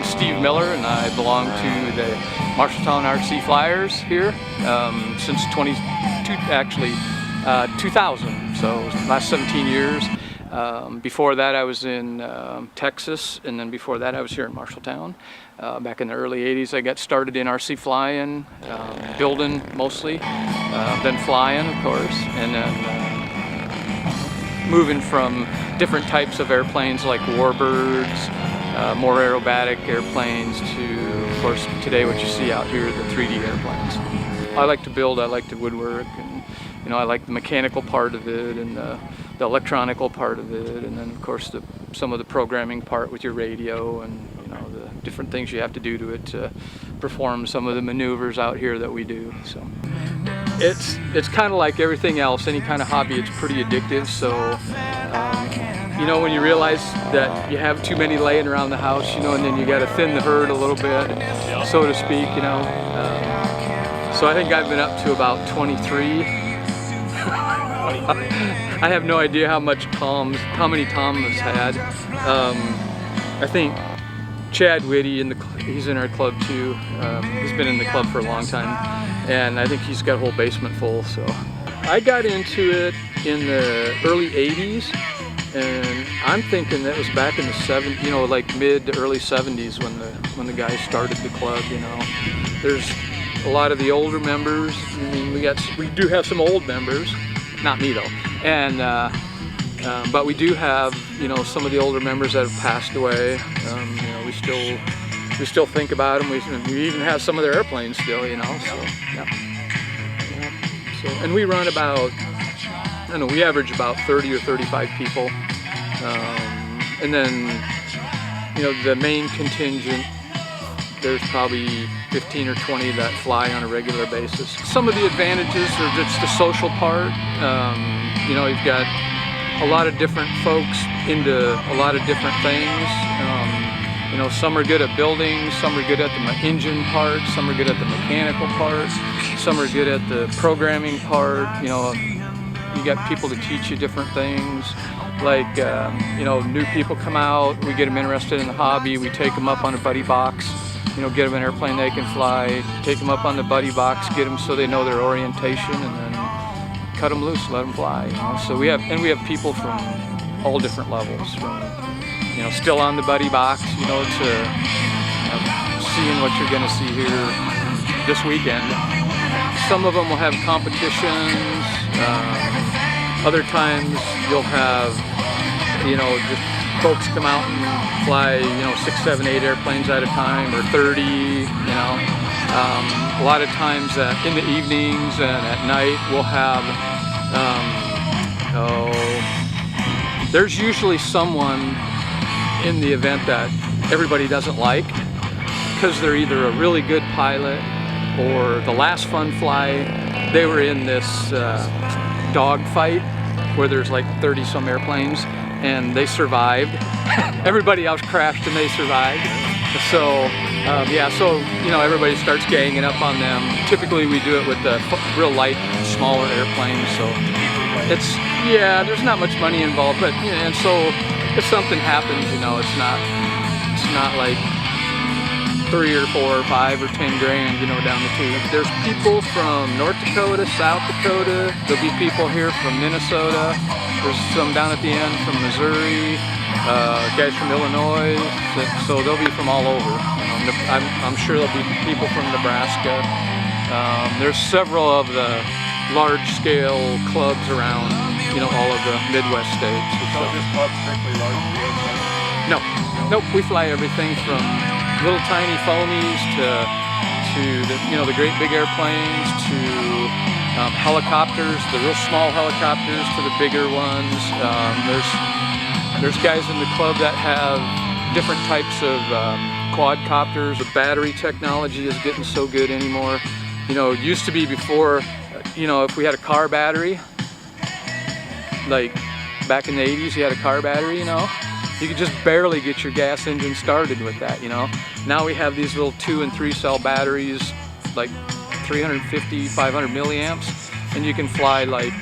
name's Steve Miller, and I belong to the Marshalltown RC Flyers here since 2000, so last 17 years. Before that I was in Texas, and then before that I was here in Marshalltown. Back in the early 80s I got started in RC flying, building mostly, then flying of course, and then moving from different types of airplanes like warbirds, more aerobatic airplanes to, of course, today what you see out here, the 3D airplanes. I like to build, I like to woodwork, and I like the mechanical part of it and the electronical part of it, and then of course some of the programming part with your radio and the different things you have to do to it to perform some of the maneuvers out here that we do. So it's kind of like everything else, any kind of hobby, it's pretty addictive. So when you realize that you have too many laying around the house, and then you got to thin the herd a little bit, so to speak, so I think I've been up to about 23. I have no idea how many Tom has had. I think Chad Whitty, he's in our club too. He's been in the club for a long time, and I think he's got a whole basement full. So I got into it in the early 80s, and I'm thinking that was back in the 70s, like mid to early 70s when the guys started the club. There's a lot of the older members. I mean, we do have some old members, not me though, and but we do have some of the older members that have passed away. We still think about them. We even have some of their airplanes still. So yeah. So, and we run about, we average about 30 or 35 people, and then the main contingent, there's probably 15 or 20 that fly on a regular basis. Some of the advantages are just the social part. You've got a lot of different folks into a lot of different things. Some are good at building, some are good at the engine part, some are good at the mechanical part, some are good at the programming part. You got people to teach you different things. Like, new people come out, we get them interested in the hobby, we take them up on a buddy box, get them an airplane they can fly, take them up on the buddy box, get them so they know their orientation, and then cut them loose, let them fly. So we have people from all different levels, from still on the buddy box, to seeing what you're going to see here this weekend. Some of them will have competitions. Other times you'll have just folks come out and fly 6, 7, 8 airplanes at a time, or 30. A lot of times in the evenings and at night we'll have there's usually someone in the event that everybody doesn't like, because they're either a really good pilot, or the last fun fly they were in this dog fight where there's like 30 some airplanes and they survived. Everybody else crashed and they survived. So everybody starts ganging up on them. Typically we do it with the real light, smaller airplanes, so there's not much money involved, but and so if something happens, it's not like 3 or 4 or 5 or 10 grand, down the tube. There's people from North Dakota, South Dakota. There'll be people here from Minnesota. There's some down at the end from Missouri, guys from Illinois. So they'll be from all over. I'm sure there'll be people from Nebraska. There's several of the large-scale clubs around, all of the Midwest states. So this club's strictly large-scale? Nope. We fly everything from little tiny foamies to the great big airplanes, to helicopters, the real small helicopters, to the bigger ones. There's guys in the club that have different types of quadcopters. The battery technology is getting so good anymore. It used to be before, if we had a car battery, like back in the 80s, you had a car battery, you could just barely get your gas engine started with that, Now we have these little 2 and 3 cell batteries, like 350, 500 milliamps, and you can fly like,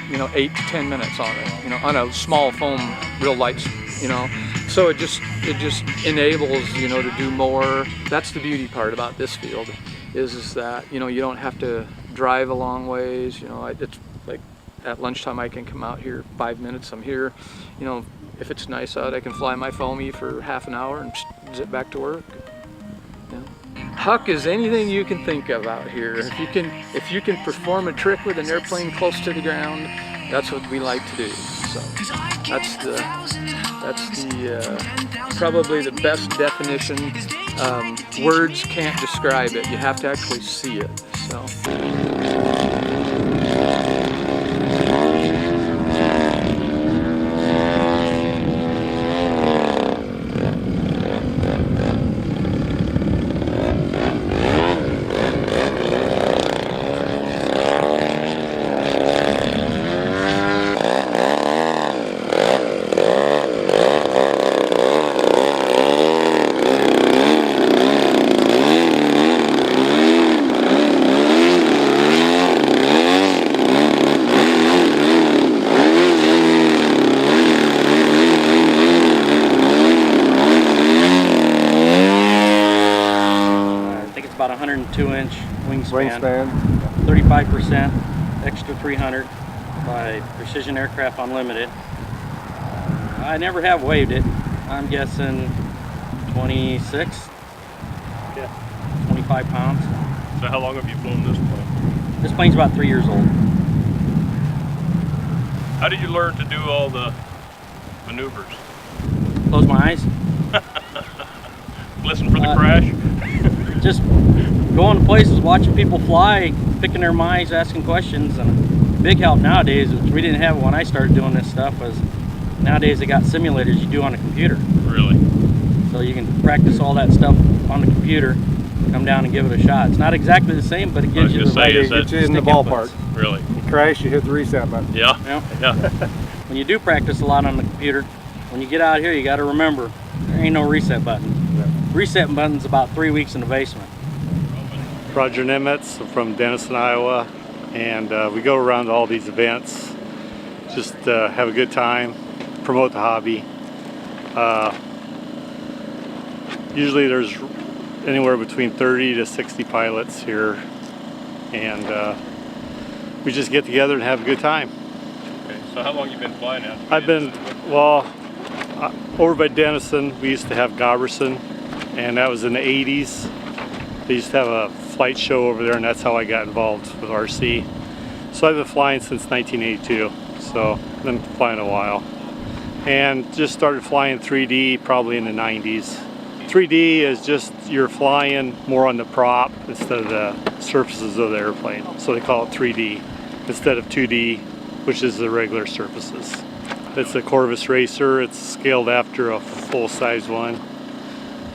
8 to 10 minutes on it, on a small foam, real light, So it just enables, you know, to do more. That's the beauty part about this field, is that, you know, you don't have to drive a long ways. You know, it's like at lunchtime I can come out here 5 minutes. I'm here. You know, if it's nice out, I can fly my foamy for half an hour and zip back to work. You know. Huck is anything you can think of out here. If you can perform a trick with an airplane close to the ground, that's what we like to do. So that's probably the best definition. Words can't describe it. You have to actually see it. So. About 102-inch wingspan, 35% extra 300 by Precision Aircraft Unlimited. I never have waved it. I'm guessing 26, 25 pounds. So how long have you flown this plane? This plane's about 3 years old. How did you learn to do all the maneuvers? Close my eyes. Listen for the crash? Just going to places, watching people fly, picking their minds, asking questions. And big help nowadays, which we didn't have when I started doing this stuff, was nowadays they got simulators you do on a computer. Really? So you can practice all that stuff on the computer, come down and give it a shot. It's not exactly the same, but it gives you the right Gets you in the ballpark. Really? You crash, you hit the reset button. Yeah. Yeah. When you do practice a lot on the computer, when you get out here, you got to remember there ain't no reset button. Reset button's about 3 weeks in the basement. Roger Nimitz from Denison, Iowa, and we go around to all these events, just have a good time, promote the hobby. Usually there's anywhere between 30 to 60 pilots here, and we just get together and have a good time. Okay, so how long you been flying now? I've been, well, over by Denison, we used to have Goberson, and that was in the 80s. They used to have a flight show over there, and that's how I got involved with RC. So I've been flying since 1982, so I've been flying a while. And just started flying 3D probably in the 90s. 3D is just you're flying more on the prop instead of the surfaces of the airplane. So they call it 3D instead of 2D, which is the regular surfaces. It's a Corvis Racer. It's scaled after a full-size one.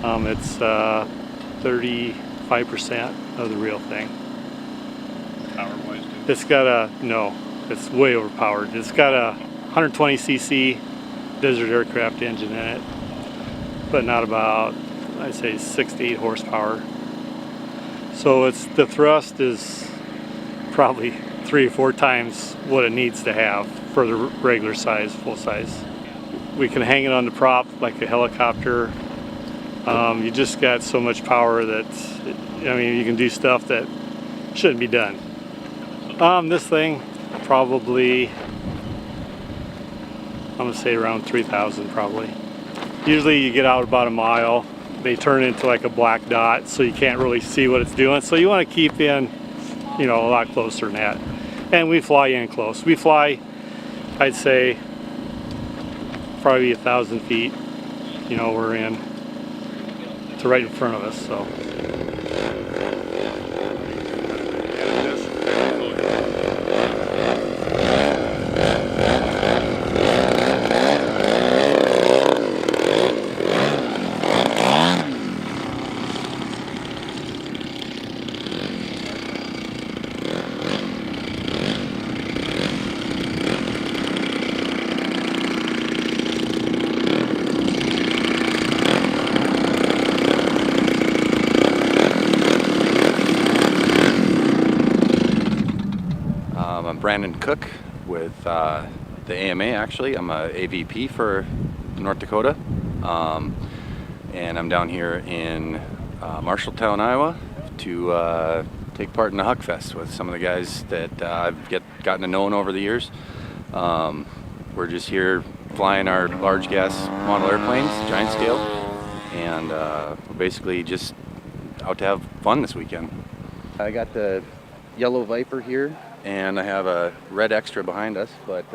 It's 35% of the real thing. Power-wise, too? It's got a, no, it's way overpowered. It's got a 120cc desert aircraft engine in it, but not about, I'd say 6 to 8 horsepower. So the thrust is probably 3 or 4 times what it needs to have for the regular size, full size. We can hang it on the prop like a helicopter. You just got so much power that, I mean, you can do stuff that shouldn't be done. This thing, probably, I'm gonna say around 3,000 probably. Usually you get out about a mile, they turn into like a black dot, so you can't really see what it's doing. So you want to keep in, you know, a lot closer than that. And we fly in close. We fly, I'd say, probably 1,000 feet. You know, we're in to right in front of us, so. I'm Brandon Cook with the AMA, actually. I'm a AVP for North Dakota. And I'm down here in Marshalltown, Iowa to take part in the Huck Fest with some of the guys that I've gotten to know over the years. We're just here flying our large gas model airplanes, giant scale, and we're basically just out to have fun this weekend. I got the yellow Viper here, and I have a red Extra behind us, but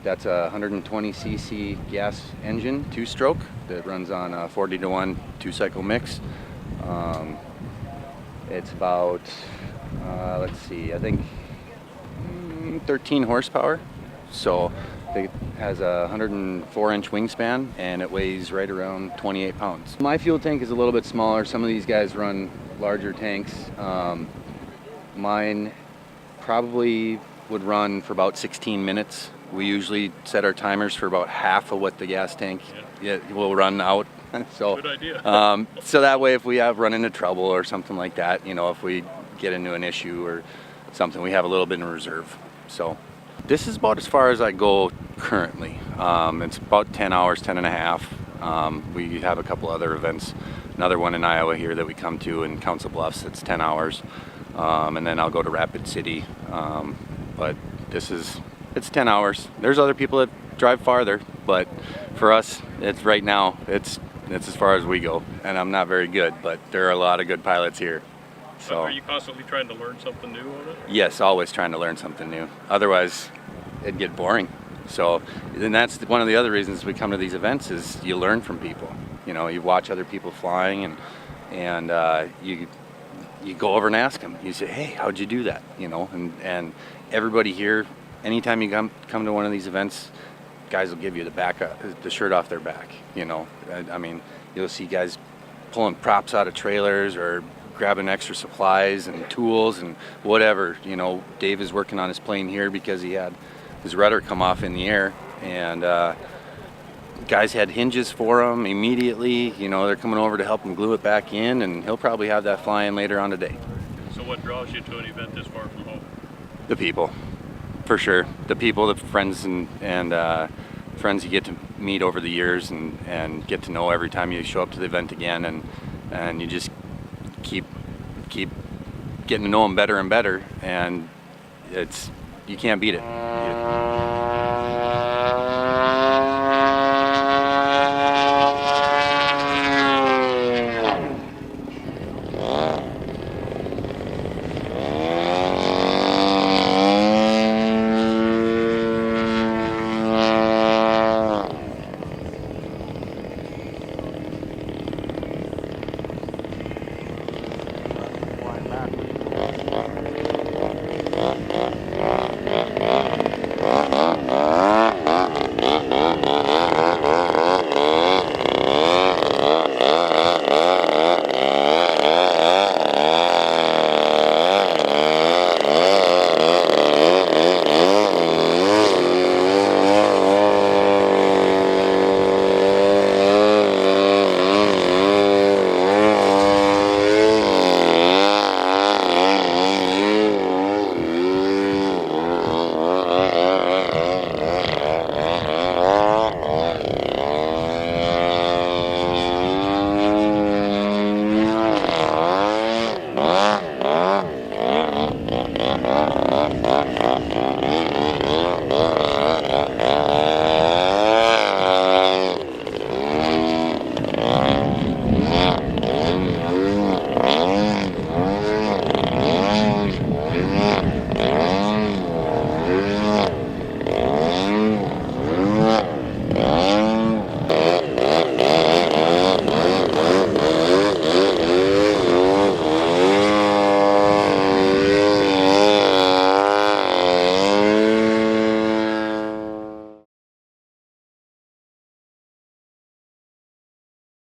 that's a 120cc gas engine, 2-stroke, that runs on a 40-to-1 2-cycle mix. It's about, let's see, I think 13 horsepower. So it has a 104-inch wingspan, and it weighs right around 28 pounds. My fuel tank is a little bit smaller. Some of these guys run larger tanks. Mine probably would run for about 16 minutes. We usually set our timers for about half of what the gas tank will run out. So, good idea. So that way, if we have run into trouble or something like that, you know, if we get into an issue or something, we have a little bit in reserve. So this is about as far as I go currently. It's about 10 hours, 10 and a half. We have a couple other events, another one in Iowa here that we come to in Council Bluffs. It's 10 hours. And then I'll go to Rapid City. But it's 10 hours. There's other people that drive farther, but for us, it's right now, it's as far as we go. And I'm not very good, but there are a lot of good pilots here. So Are you constantly trying to learn something new on it? yes, always trying to learn something new. Otherwise, it'd get boring. So, and that's one of the other reasons we come to these events is you learn from people. You know, you watch other people flying, and you go over and ask them. You say, hey, how'd you do that? You know, and everybody here, anytime you come to one of these events, guys will give you the shirt off their back. You know, I mean, you'll see guys pulling props out of trailers or grabbing extra supplies and tools and whatever. You know, Dave is working on his plane here because he had his rudder come off in the air, and guys had hinges for him immediately. You know, they're coming over to help him glue it back in, and he'll probably have that flying later on today. So what draws you to an event this far from home? The people, for sure. The people, the friends, and friends you get to meet over the years and get to know every time you show up to the event again, and you just keep getting to know them better and better, and you can't beat it.